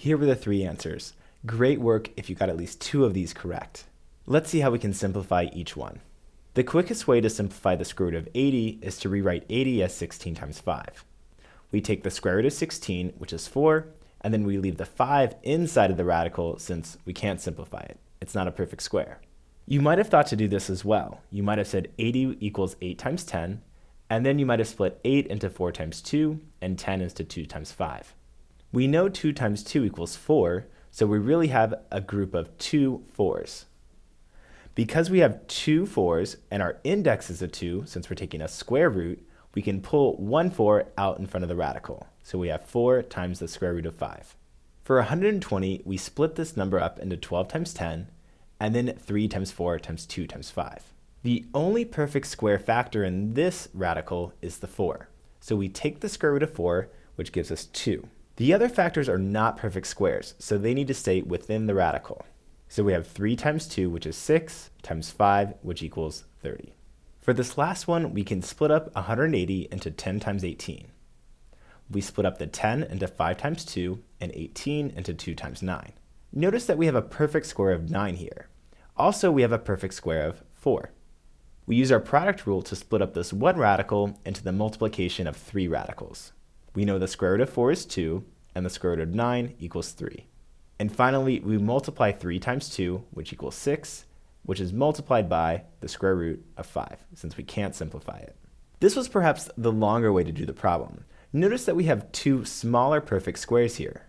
Here were the three answers. Great work if you got at least 2 of these correct. Let's see how we can simplify each one. The quickest way to simplify the square root of 80 is to rewrite 80 as 16 times 5. We take the square root of 16, which is 4, and then we leave the 5 inside of the radical since we can't simplify it. It's not a perfect square. You might have thought to do this as well. You might have said 80 equals 8 times 10, and then you might have split 8 into 4 times 2, and 10 into 2 times 5. We know 2 times 2 equals 4, so we really have a group of 2 4s. Because we have 2 4s and our index is a 2, since we're taking a square root, we can pull 1 4 out in front of the radical. So we have 4 times the square root of 5. For 120, we split this number up into 12 times 10, and then 3 times 4 times 2 times 5. The only perfect square factor in this radical is the 4. So we take the square root of 4, which gives us 2. The other factors are not perfect squares, so they need to stay within the radical. So we have 3 times 2, which is 6, times 5, which equals 30. For this last one, we can split up 180 into 10 times 18. We split up the 10 into 5 times 2 and 18 into 2 times 9. Notice that we have a perfect square of 9 here. Also, we have a perfect square of 4. We use our product rule to split up this one radical into the multiplication of 3 radicals. We know the square root of 4 is 2, and the square root of 9 equals 3. And finally, we multiply 3 times 2, which equals 6, which is multiplied by the square root of 5, since we can't simplify it. This was perhaps the longer way to do the problem. Notice that we have 2 smaller perfect squares here.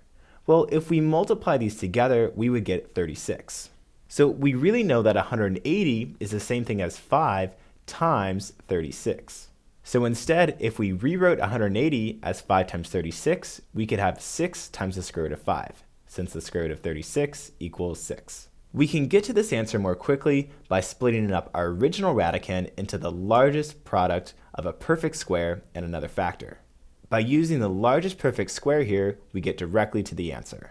Well, if we multiply these together, we would get 36. So we really know that 180 is the same thing as 5 times 36. So instead, if we rewrote 180 as 5 times 36, we could have 6 times the square root of 5, since the square root of 36 equals 6. We can get to this answer more quickly by splitting up our original radicand into the largest product of a perfect square and another factor. By using the largest perfect square here, we get directly to the answer.